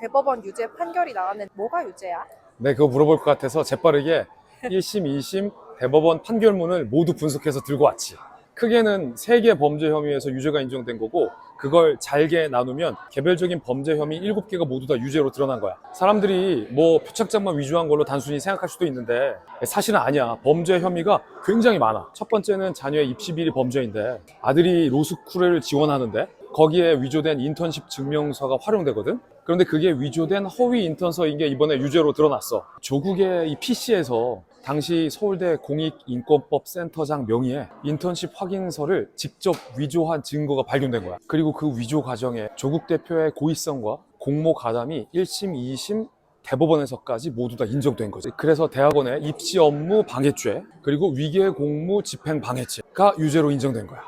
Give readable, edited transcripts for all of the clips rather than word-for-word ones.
대법원 유죄 판결이 나왔는데 뭐가 유죄야? 네, 그거 물어볼 것 같아서 재빠르게 1심, 2심 대법원 판결문을 모두 분석해서 들고 왔지. 크게는 3개 범죄 혐의에서 유죄가 인정된 거고, 그걸 잘게 나누면 개별적인 범죄 혐의 7개가 모두 다 유죄로 드러난 거야. 사람들이 뭐 표창장만 위조한 걸로 단순히 생각할 수도 있는데 사실은 아니야. 범죄 혐의가 굉장히 많아. 첫 번째는 자녀의 입시 비리 범죄인데, 아들이 로스쿨을 지원하는데 거기에 위조된 인턴십 증명서가 활용되거든. 그런데 그게 위조된 허위 인턴서인 게 이번에 유죄로 드러났어. 조국의 이 PC에서 당시 서울대 공익인권법센터장 명의의 인턴십 확인서를 직접 위조한 증거가 발견된 거야. 그리고 그 위조 과정에 조국 대표의 고의성과 공모 가담이 1심, 2심 대법원에서까지 모두 다 인정된 거지. 그래서 대학원의 입시 업무 방해죄, 그리고 위계 공무 집행 방해죄가 유죄로 인정된 거야.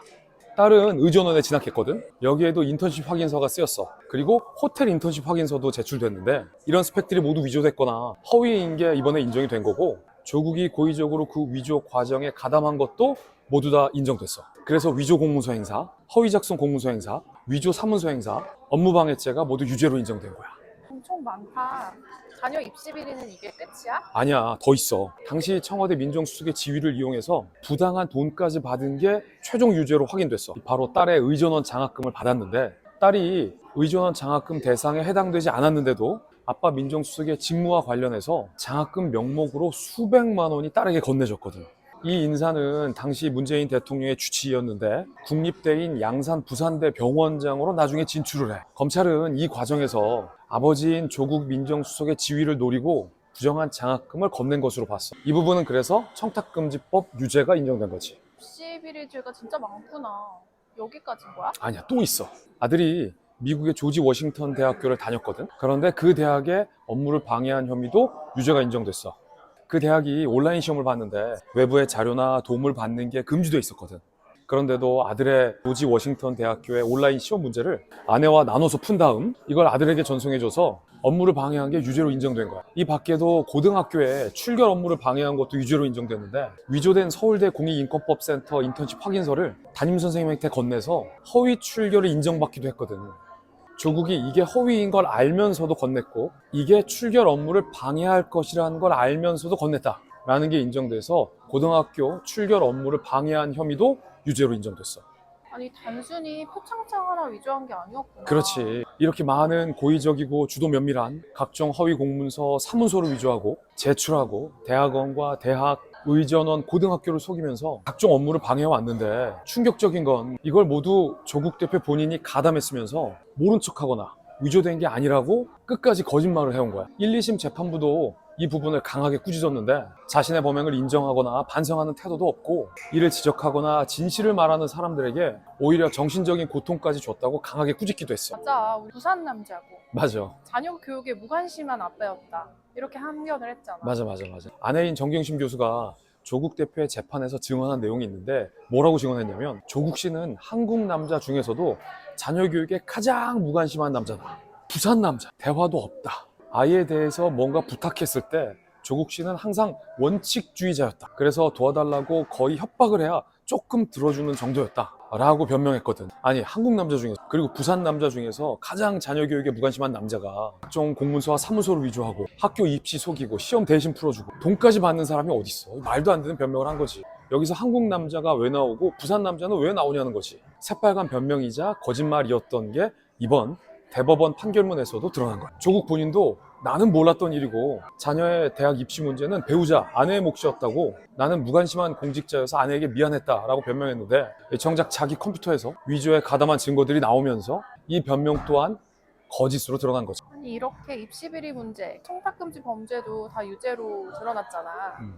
딸은 의전원에 진학했거든. 여기에도 인턴십 확인서가 쓰였어. 그리고 호텔 인턴십 확인서도 제출됐는데, 이런 스펙들이 모두 위조됐거나 허위인 게 이번에 인정이 된 거고, 조국이 고의적으로 그 위조 과정에 가담한 것도 모두 다 인정됐어. 그래서 위조 공문서 행사, 허위 작성 공문서 행사, 위조 사문서 행사, 업무방해죄가 모두 유죄로 인정된 거야. 엄청 많다. 자녀 입시 비리는 이게 끝이야? 아니야, 더 있어. 당시 청와대 민정수석의 지위를 이용해서 부당한 돈까지 받은 게 최종 유죄로 확인됐어. 바로 딸의 의전원 장학금을 받았는데, 딸이 의전원 장학금 대상에 해당되지 않았는데도 아빠 민정수석의 직무와 관련해서 장학금 명목으로 수백만 원이 딸에게 건네졌거든. 이 인사는 당시 문재인 대통령의 주치의였는데 국립대인 양산 부산대 병원장으로 나중에 진출을 해. 검찰은 이 과정에서 아버지인 조국 민정수석의 지위를 노리고 부정한 장학금을 건넨 것으로 봤어. 이 부분은 그래서 청탁금지법 유죄가 인정된 거지. 입시 비리 죄가 진짜 많구나. 여기까지인 거야? 아니야, 또 있어. 아들이 미국의 조지 워싱턴 대학교를 다녔거든. 그런데 그 대학의 업무를 방해한 혐의도 유죄가 인정됐어. 그 대학이 온라인 시험을 봤는데 외부의 자료나 도움을 받는 게 금지돼 있었거든. 그런데도 아들의 조지 워싱턴 대학교의 온라인 시험 문제를 아내와 나눠서 푼 다음 이걸 아들에게 전송해줘서 업무를 방해한 게 유죄로 인정된 거야. 이 밖에도 고등학교에 출결 업무를 방해한 것도 유죄로 인정됐는데, 위조된 서울대 공익인권법센터 인턴십 확인서를 담임선생님한테 건네서 허위 출결을 인정받기도 했거든. 조국이 이게 허위인 걸 알면서도 건넸고, 이게 출결 업무를 방해할 것이라는 걸 알면서도 건넸다 라는 게 인정돼서 고등학교 출결 업무를 방해한 혐의도 유죄로 인정됐어. 아니 단순히 표창장 하나 위조한 게 아니었구나. 그렇지. 이렇게 많은 고의적이고 주도 면밀한 각종 허위 공문서, 사문서를 위조하고 제출하고 대학원과 대학, 의전원, 고등학교를 속이면서 각종 업무를 방해해왔는데, 충격적인 건 이걸 모두 조국 대표 본인이 가담했으면서 모른 척하거나 위조된 게 아니라고 끝까지 거짓말을 해온 거야. 1, 2심 재판부도 이 부분을 강하게 꾸짖었는데 자신의 범행을 인정하거나 반성하는 태도도 없고, 이를 지적하거나 진실을 말하는 사람들에게 오히려 정신적인 고통까지 줬다고 강하게 꾸짖기도 했어. 맞아. 우리 부산 남자고 맞아. 자녀 교육에 무관심한 아빠였다. 이렇게 항변을 했잖아. 맞아. 아내인 정경심 교수가 조국 대표의 재판에서 증언한 내용이 있는데, 뭐라고 증언했냐면 조국 씨는 한국 남자 중에서도 자녀 교육에 가장 무관심한 남자다. 부산 남자. 대화도 없다. 아이에 대해서 뭔가 부탁했을 때 조국 씨는 항상 원칙주의자였다. 그래서 도와달라고 거의 협박을 해야 조금 들어주는 정도였다 라고 변명했거든. 아니, 한국 남자 중에서, 그리고 부산 남자 중에서 가장 자녀 교육에 무관심한 남자가 각종 공문서와 사무소를 위조하고 학교 입시 속이고 시험 대신 풀어주고 돈까지 받는 사람이 어딨어. 말도 안 되는 변명을 한 거지. 여기서 한국 남자가 왜 나오고 부산 남자는 왜 나오냐는 거지. 새빨간 변명이자 거짓말이었던 게 이번 대법원 판결문에서도 드러난 거야. 조국 본인도 나는 몰랐던 일이고 자녀의 대학 입시 문제는 배우자, 아내의 몫이었다고, 나는 무관심한 공직자여서 아내에게 미안했다라고 변명했는데, 정작 자기 컴퓨터에서 위조에 가담한 증거들이 나오면서 이 변명 또한 거짓으로 드러난 거죠. 아니 이렇게 입시 비리 문제, 청탁금지 범죄도 다 유죄로 드러났잖아.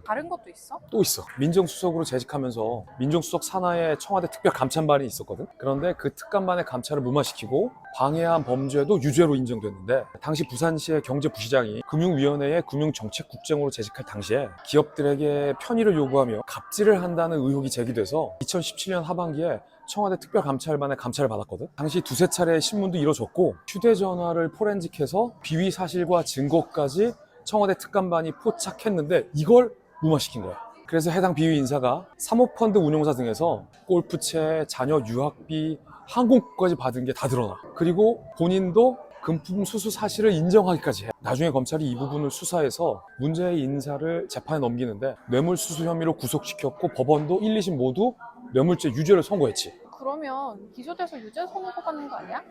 다른 것도 있어? 또 있어. 민정수석으로 재직하면서 민정수석 산하에 청와대 특별감찰반이 있었거든. 그런데 그 특감반의 감찰을 무마시키고 방해한 범죄도 유죄로 인정됐는데, 당시 부산시의 경제부시장이 금융위원회의 금융정책국장으로 재직할 당시에 기업들에게 편의를 요구하며 갑질을 한다는 의혹이 제기돼서 2017년 하반기에 청와대 특별감찰반의 감찰을 받았거든. 당시 2~3차례의 신문도 이뤄졌고 휴대전화를 포렌식해서 비위 사실과 증거까지 청와대 특감반이 포착했는데 이걸 무마시킨 거야. 그래서 해당 비위 인사가 사모펀드 운용사 등에서 골프채, 자녀 유학비, 항공권까지 받은 게 다 드러나. 그리고 본인도 금품 수수 사실을 인정하기까지 해. 나중에 검찰이 이 부분을 수사해서 문제의 인사를 재판에 넘기는데 뇌물수수 혐의로 구속시켰고 법원도 1, 2심 모두 뇌물죄 유죄를 선고했지. 그러면 기소돼서 유죄 선고받는 거 아니야?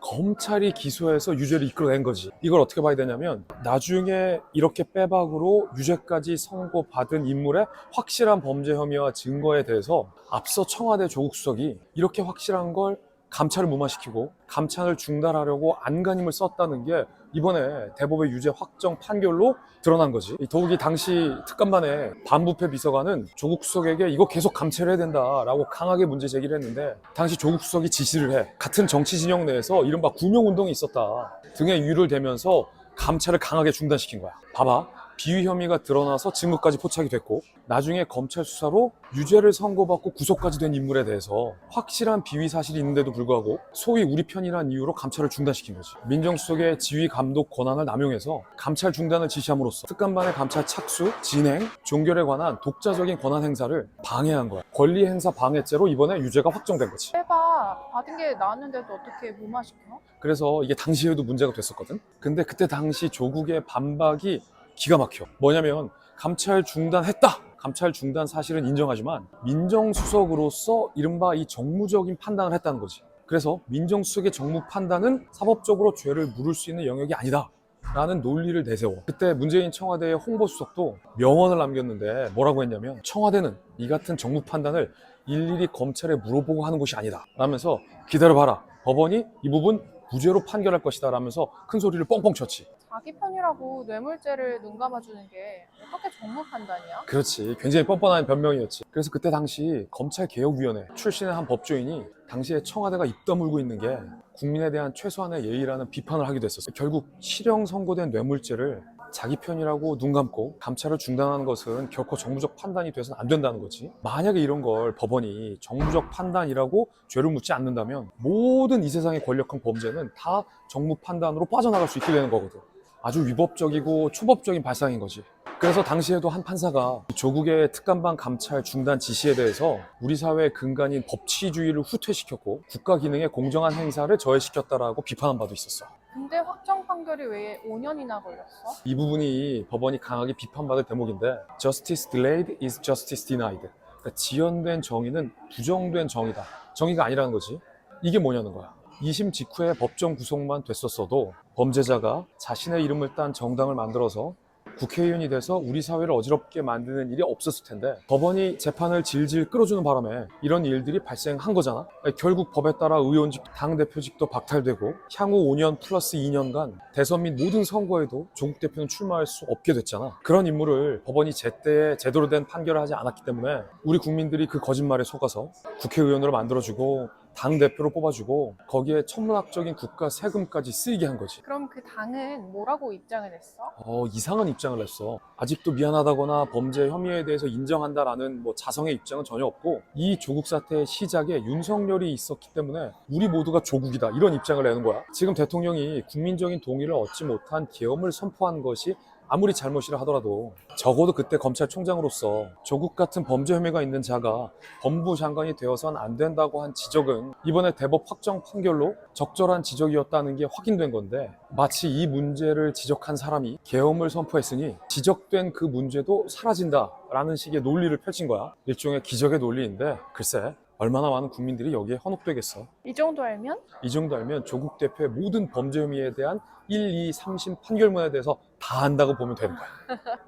검찰이 기소해서 유죄를 이끌어낸 거지. 이걸 어떻게 봐야 되냐면 나중에 이렇게 빼박으로 유죄까지 선고받은 인물의 확실한 범죄 혐의와 증거에 대해서 앞서 청와대 조국 수석이 이렇게 확실한 걸 감찰을 무마시키고 감찰을 중단하려고 안간힘을 썼다는 게 이번에 대법의 유죄 확정 판결로 드러난 거지. 더욱이 당시 특감반의 반부패 비서관은 조국 수석에게 이거 계속 감찰해야 된다라고 강하게 문제 제기를 했는데 당시 조국 수석이 지시를 해. 같은 정치 진영 내에서 이른바 구명운동이 있었다 등의 이유를 대면서 감찰을 강하게 중단시킨 거야. 봐봐. 비위 혐의가 드러나서 증거까지 포착이 됐고 나중에 검찰 수사로 유죄를 선고받고 구속까지 된 인물에 대해서 확실한 비위 사실이 있는데도 불구하고 소위 우리 편이라는 이유로 감찰을 중단시킨 거지. 민정수석의 지휘 감독 권한을 남용해서 감찰 중단을 지시함으로써 특감반의 감찰 착수, 진행, 종결에 관한 독자적인 권한 행사를 방해한 거야. 권리 행사 방해죄로 이번에 유죄가 확정된 거지. 빼박 받은 게 나왔는데도 어떻게 무마시켜? 그래서 이게 당시에도 문제가 됐었거든. 근데 그때 당시 조국의 반박이 기가 막혀. 뭐냐면 감찰 중단했다. 감찰 중단 사실은 인정하지만 민정수석으로서 이른바 이 정무적인 판단을 했다는 거지. 그래서 민정수석의 정무 판단은 사법적으로 죄를 물을 수 있는 영역이 아니다 라는 논리를 내세워. 그때 문재인 청와대의 홍보수석도 명언을 남겼는데 뭐라고 했냐면 청와대는 이 같은 정무 판단을 일일이 검찰에 물어보고 하는 곳이 아니다 라면서 기다려봐라. 법원이 이 부분 무죄로 판결할 것이다 라면서 큰 소리를 뻥뻥 쳤지. 자기 편이라고 뇌물죄를 눈 감아주는 게 어떻게 정무 판단이야? 그렇지. 굉장히 뻔뻔한 변명이었지. 그래서 그때 당시 검찰개혁위원회 출신의 한 법조인이 당시에 청와대가 입 다물고 있는 게 국민에 대한 최소한의 예의라는 비판을 하기도 했었어. 결국 실형 선고된 뇌물죄를 자기 편이라고 눈 감고 감찰을 중단하는 것은 결코 정무적 판단이 돼서는 안 된다는 거지. 만약에 이런 걸 법원이 정무적 판단이라고 죄를 묻지 않는다면 모든 이 세상의 권력형 범죄는 다 정무 판단으로 빠져나갈 수 있게 되는 거거든. 아주 위법적이고 초법적인 발상인 거지. 그래서 당시에도 한 판사가 조국의 특감반 감찰 중단 지시에 대해서 우리 사회의 근간인 법치주의를 후퇴시켰고 국가 기능의 공정한 행사를 저해시켰다라고 비판한 바도 있었어. 근데 확정 판결이 왜 5년이나 걸렸어? 이 부분이 법원이 강하게 비판받을 대목인데 Justice delayed is justice denied. 그러니까 지연된 정의는 부정된 정의다. 정의가 아니라는 거지. 이게 뭐냐는 거야. 2심 직후에 법정 구속만 됐었어도 범죄자가 자신의 이름을 딴 정당을 만들어서 국회의원이 돼서 우리 사회를 어지럽게 만드는 일이 없었을 텐데 법원이 재판을 질질 끌어주는 바람에 이런 일들이 발생한 거잖아. 결국 법에 따라 의원직, 당대표직도 박탈되고 향후 5년 플러스 2년간 대선 및 모든 선거에도 조국 대표는 출마할 수 없게 됐잖아. 그런 인물을 법원이 제때에 제대로 된 판결을 하지 않았기 때문에 우리 국민들이 그 거짓말에 속아서 국회의원으로 만들어주고 당대표로 뽑아주고 거기에 천문학적인 국가 세금까지 쓰이게 한 거지. 그럼 그 당은 뭐라고 입장을 냈어? 이상한 입장을 냈어. 아직도 미안하다거나 범죄 혐의에 대해서 인정한다라는 자성의 입장은 전혀 없고 이 조국 사태의 시작에 윤석열이 있었기 때문에 우리 모두가 조국이다 이런 입장을 내는 거야. 지금 대통령이 국민적인 동의를 얻지 못한 계엄을 선포한 것이 아무리 잘못이라 하더라도 적어도 그때 검찰총장으로서 조국 같은 범죄 혐의가 있는 자가 법무부 장관이 되어선 안 된다고 한 지적은 이번에 대법 확정 판결로 적절한 지적이었다는 게 확인된 건데 마치 이 문제를 지적한 사람이 계엄을 선포했으니 지적된 그 문제도 사라진다라는 식의 논리를 펼친 거야. 일종의 기적의 논리인데 글쎄 얼마나 많은 국민들이 여기에 헌혹되겠어. 이 정도 알면? 이 정도 알면 조국 대표의 모든 범죄 혐의에 대한 1, 2, 3심 판결문에 대해서 다 안다고 보면 되는 거야.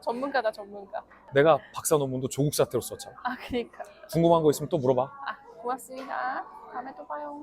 전문가다 전문가. 내가 박사 논문도 조국 사태로 썼잖아. 그니까. 궁금한 거 있으면 또 물어봐. 고맙습니다. 다음에 또 봐요.